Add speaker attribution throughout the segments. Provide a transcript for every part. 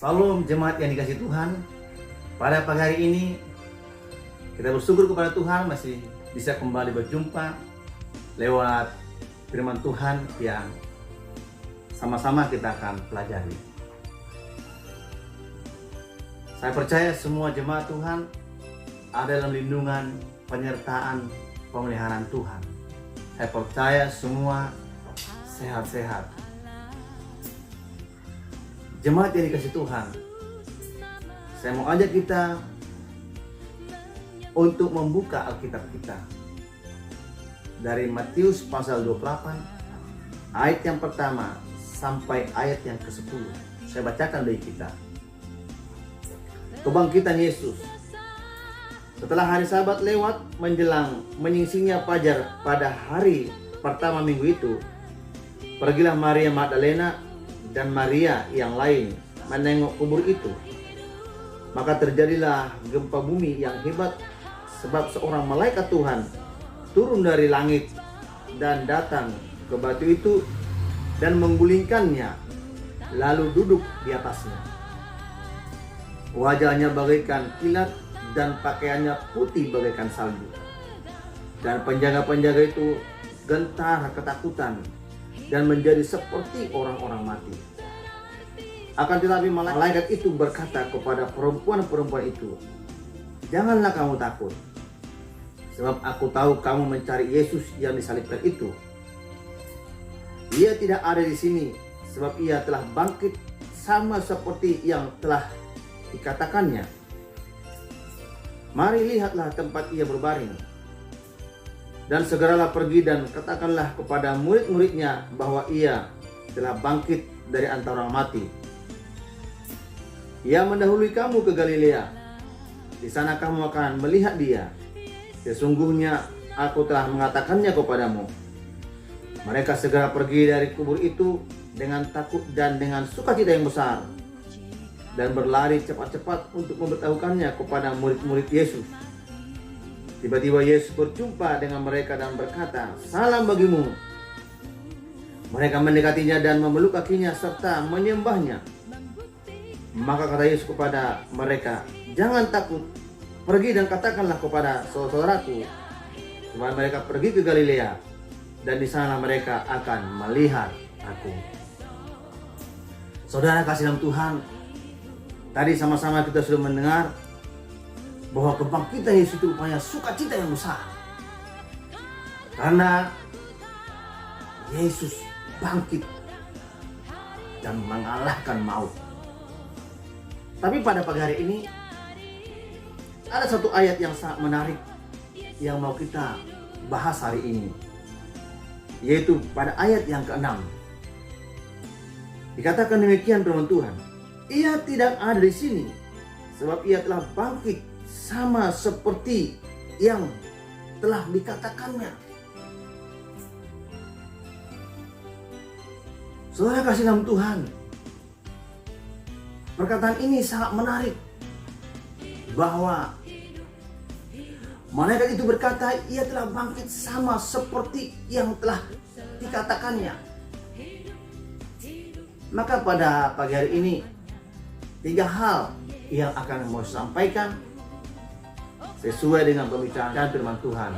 Speaker 1: Salam jemaat yang dikasihi Tuhan. Pada pagi hari ini kita bersyukur kepada Tuhan masih bisa kembali berjumpa lewat firman Tuhan yang sama-sama kita akan pelajari. Saya percaya semua jemaat Tuhan ada dalam lindungan, penyertaan, pemeliharaan Tuhan. Saya percaya semua sehat-sehat. Jemaat yang dikasihi Tuhan, saya mau ajak kita untuk membuka Alkitab kita dari Matius pasal 28 ayat yang pertama sampai ayat yang ke-10. Saya bacakan bagi kita. Kebangkitan Yesus. Setelah hari Sabat lewat menjelang menyingsingnya fajar pada hari pertama minggu itu, pergilah Maria Magdalena dan Maria yang lain menengok kubur itu. Maka terjadilah gempa bumi yang hebat, sebab seorang malaikat Tuhan turun dari langit dan datang ke batu itu dan menggulingkannya, lalu duduk di atasnya. Wajahnya bagaikan kilat dan pakaiannya putih bagaikan salju. Dan penjaga-penjaga itu gentar ketakutan dan menjadi seperti orang-orang mati. Akan tetapi malaikat itu berkata kepada perempuan-perempuan itu, "Janganlah kamu takut, sebab aku tahu kamu mencari Yesus yang disalibkan itu. Ia tidak ada di sini, sebab ia telah bangkit sama seperti yang telah dikatakannya. Mari lihatlah tempat ia berbaring. Dan segeralah pergi dan katakanlah kepada murid-muridnya bahwa ia telah bangkit dari antara orang mati. Ia mendahului kamu ke Galilea. Di sana kamu akan melihat dia. Sesungguhnya aku telah mengatakannya kepadamu." Mereka segera pergi dari kubur itu dengan takut dan dengan sukacita yang besar, dan berlari cepat-cepat untuk memberitahukannya kepada murid-murid Yesus. Tiba-tiba Yesus berjumpa dengan mereka dan berkata, "Salam bagimu." Mereka mendekatinya dan memeluk kakinya serta menyembahnya. Maka kata Yesus kepada mereka, "Jangan takut, pergi dan katakanlah kepada saudaraku supaya mereka pergi ke Galilea, dan di sana mereka akan melihat aku." Saudara kasih dalam Tuhan, tadi sama-sama kita sudah mendengar bahwa kebangkitan Yesus itu rupanya sukacita yang besar, karena Yesus bangkit dan mengalahkan maut. Tapi pada pagi hari ini ada satu ayat yang sangat menarik yang mau kita bahas hari ini, yaitu pada ayat yang ke-6. Dikatakan demikian firman Tuhan, "Ia tidak ada di sini, sebab ia telah bangkit sama seperti yang telah dikatakannya." Saudara kasih dalam Tuhan, perkataan ini sangat menarik, bahwa malaikat itu berkata ia telah bangkit sama seperti yang telah dikatakannya. Maka pada pagi hari ini 3 hal yang akan mau sampaikan sesuai dengan pembicaraan firman Tuhan.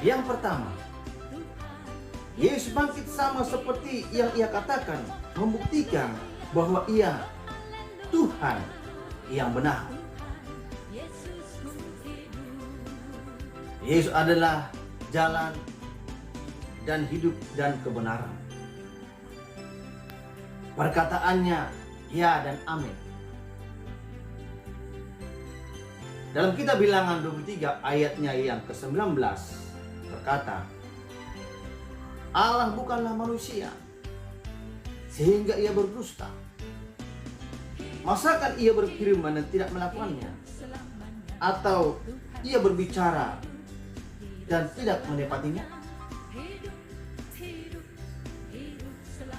Speaker 1: Yang pertama, Yesus bangkit sama seperti yang ia katakan, membuktikan bahwa ia Tuhan yang benar. Yesus adalah jalan dan hidup dan kebenaran. Perkataannya ya dan amin. Dalam kitab Bilangan 23 ayatnya yang ke-19 berkata, "Allah bukanlah manusia sehingga ia berdusta. Masakan ia berfirman dan tidak melakukannya? Atau ia berbicara dan tidak menepatinya?"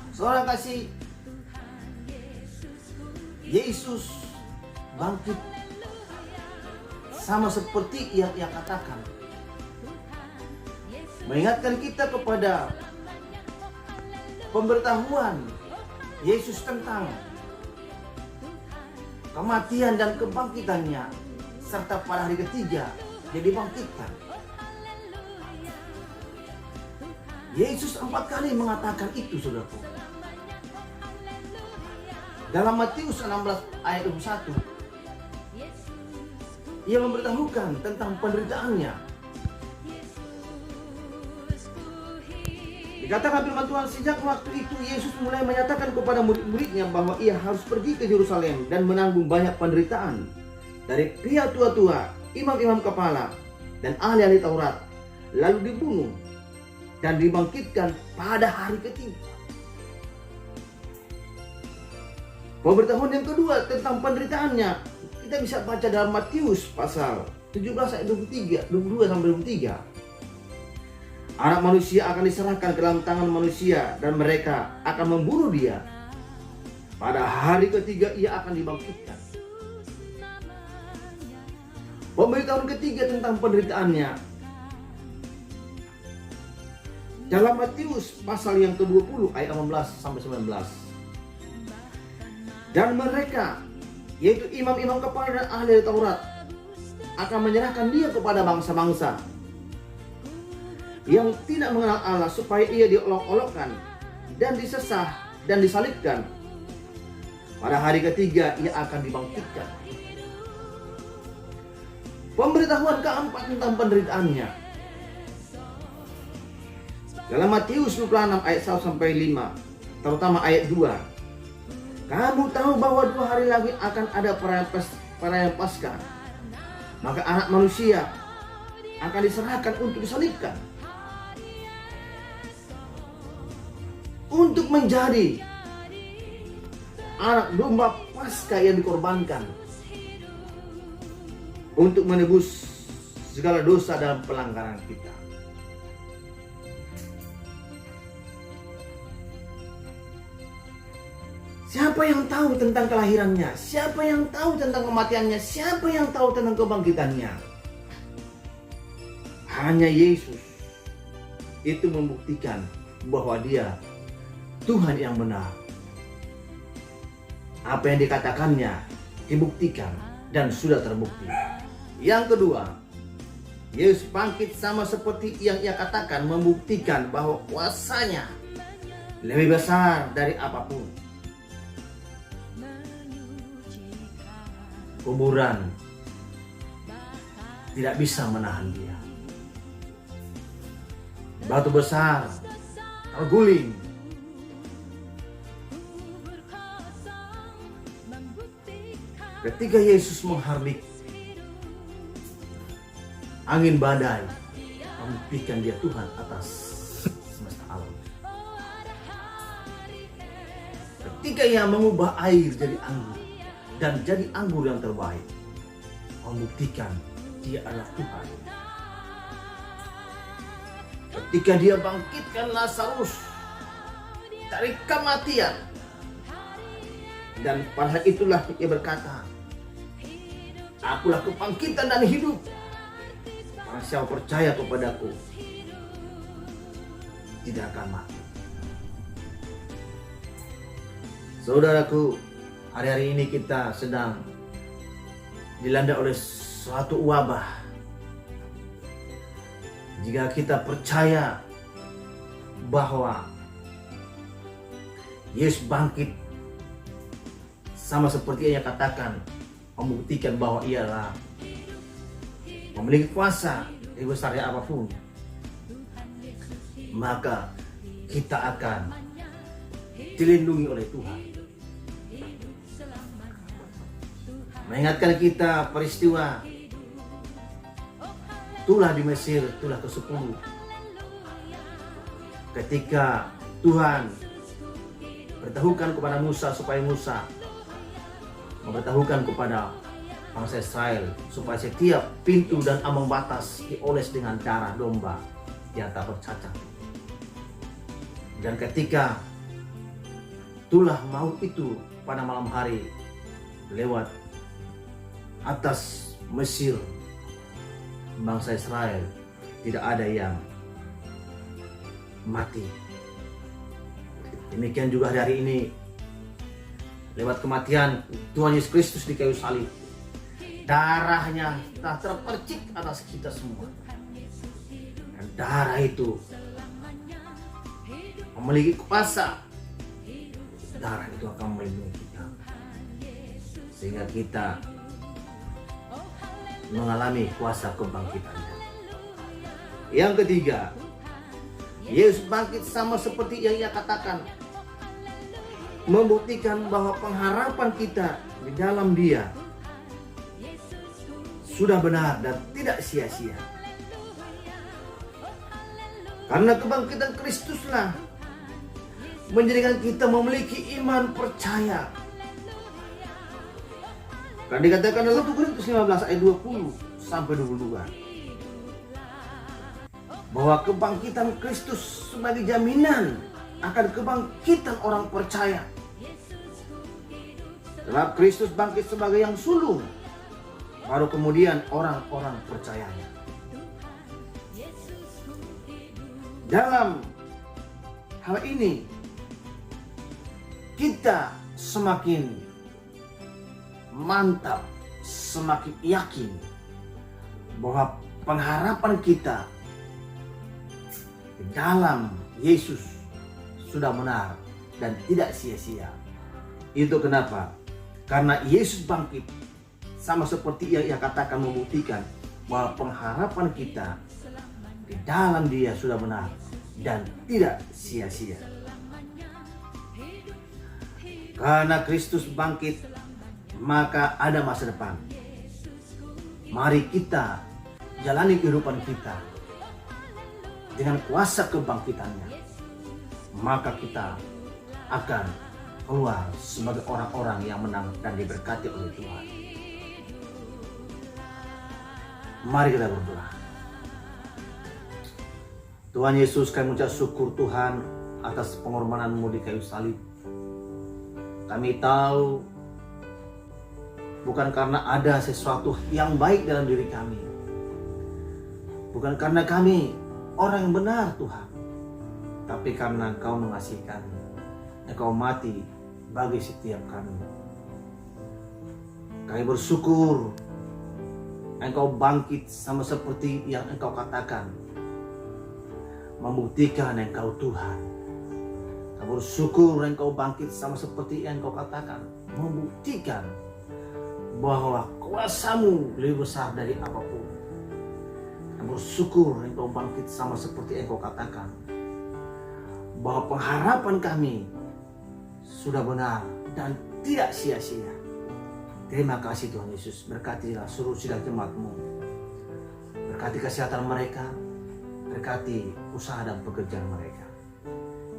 Speaker 1: Saudara kasih, Yesus bangkit sama seperti yang ia katakan. Mengingatkan kita kepada pemberitahuan Yesus tentang kematian dan kebangkitannya, serta pada hari ketiga dia dibangkitkan. Yesus 4 kali mengatakan itu, saudaraku. Dalam Matius 16 ayat 21, ia memberitahukan tentang penderitaannya. Dikatakan firman Tuhan, sejak waktu itu Yesus mulai menyatakan kepada murid-muridnya bahwa ia harus pergi ke Yerusalem dan menanggung banyak penderitaan dari pihak tua-tua, imam-imam kepala, dan ahli-ahli Taurat, lalu dibunuh dan dibangkitkan pada hari ketiga. Pemberitahuan yang kedua tentang penderitaannya kita bisa baca dalam Matius pasal 17 ayat 22 sampai 23. Anak manusia akan diserahkan ke dalam tangan manusia dan mereka akan membunuh dia. Pada hari ketiga ia akan dibangkitkan. Pemberitahuan ketiga tentang penderitaannya dalam Matius pasal yang ke-20 ayat 18 sampai 19. Dan mereka, yaitu imam-imam kepala dan ahli Taurat, akan menyerahkan dia kepada bangsa-bangsa yang tidak mengenal Allah, supaya ia diolok-olokkan dan disesah dan disalibkan. Pada hari ketiga ia akan dibangkitkan. Pemberitahuan keempat tentang penderitaannya dalam Matius 26 ayat 1 sampai 5, terutama ayat 2. Kamu tahu bahwa 2 hari lagi akan ada perayaan Paskah. Maka anak manusia akan diserahkan untuk disalibkan, untuk menjadi anak domba Paskah yang dikorbankan untuk menebus segala dosa dalam pelanggaran kita. Siapa yang tahu tentang kelahirannya? Siapa yang tahu tentang kematiannya? Siapa yang tahu tentang kebangkitannya? Hanya Yesus. Itu membuktikan bahwa dia Tuhan yang benar. Apa yang dikatakannya dibuktikan dan sudah terbukti. Yang kedua, Yesus bangkit sama seperti yang ia katakan, membuktikan bahwa kuasanya lebih besar dari apapun. Kuburan tidak bisa menahan dia. Batu besar terguling. Ketika Yesus menghardik angin badai, membuktikan dia Tuhan atas semesta alam. Ketika ia mengubah air jadi anggur dan jadi anggur yang terbaik, membuktikan dia adalah Tuhan. Ketika dia bangkitkan Lazarus dari kematian, dan pada saat itulah ia berkata, akulah kebangkitan dan hidup. Barang siapa percaya kepadaku tidak akan mati. Saudaraku, hari-hari ini kita sedang dilanda oleh suatu wabah. Jika kita percaya bahwa Yesus bangkit sama seperti yang katakan, membuktikan bahwa ia adalah memiliki kuasa lebih besar dari apapun, maka kita akan dilindungi oleh Tuhan. Mengingatkan kita peristiwa tulah di Mesir, tulah ke-10, ketika Tuhan beritahukan kepada Musa supaya Musa memberitahukan kepada bangsa Israel supaya setiap pintu dan ambang batas dioles dengan darah domba yang tak bercacat. Dan ketika tulah maut itu pada malam hari lewat atas Mesir, bangsa Israel tidak ada yang mati. Demikian juga hari ini lewat kematian Tuhan Yesus Kristus di kayu salib. Darahnya telah terpercik atas kita semua. Dan darah itu memiliki kuasa. Darah itu akan melindungi kita, sehingga kita mengalami kuasa kebangkitannya. Yang ketiga, Yesus bangkit sama seperti yang Ia katakan, membuktikan bahwa pengharapan kita di dalam Dia sudah benar dan tidak sia-sia. Karena kebangkitan Kristuslah menjadikan kita memiliki iman percaya. Karena dikatakan dalam 1 Korintus 15 ayat 20 sampai 22 bahwa kebangkitan Kristus sebagai jaminan akan kebangkitan orang percaya. Setelah Kristus bangkit sebagai yang sulung, baru kemudian orang-orang percayanya. Dalam hal ini kita semakin mantap, semakin yakin bahwa pengharapan kita di dalam Yesus sudah benar dan tidak sia-sia. Itu kenapa? Karena Yesus bangkit sama seperti yang Ia katakan, membuktikan bahwa pengharapan kita di dalam Dia sudah benar dan tidak sia-sia. Karena Kristus bangkit, maka ada masa depan. Mari kita jalani kehidupan kita dengan kuasa kebangkitannya. Maka kita akan keluar sebagai orang-orang yang menang dan diberkati oleh Tuhan. Mari kita berdoa. Tuhan Yesus, kami mengucap syukur Tuhan atas pengorbanan-Mu di kayu salib. Kami tahu bukan karena ada sesuatu yang baik dalam diri kami, bukan karena kami orang yang benar Tuhan, tapi karena Engkau mengasihi kami, Engkau mati bagi setiap kami. Kami bersyukur Engkau bangkit sama seperti yang Engkau katakan, membuktikan Engkau Tuhan. Kami bersyukur Engkau bangkit sama seperti yang Engkau katakan, membuktikan bahwa kuasa-Mu lebih besar dari apapun. Kami bersyukur Engkau bangkit sama seperti yang Engkau katakan, bahwa pengharapan kami sudah benar dan tidak sia-sia. Terima kasih Tuhan Yesus. Berkatilah seluruh sidang jemaat-Mu. Berkati kesehatan mereka, berkati usaha dan pekerjaan mereka.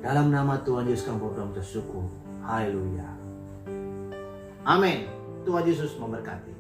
Speaker 1: Dalam nama Tuhan Yesus kami berdoa bersyukur. Haleluya. Amin. Tuhan Yesus memberkati.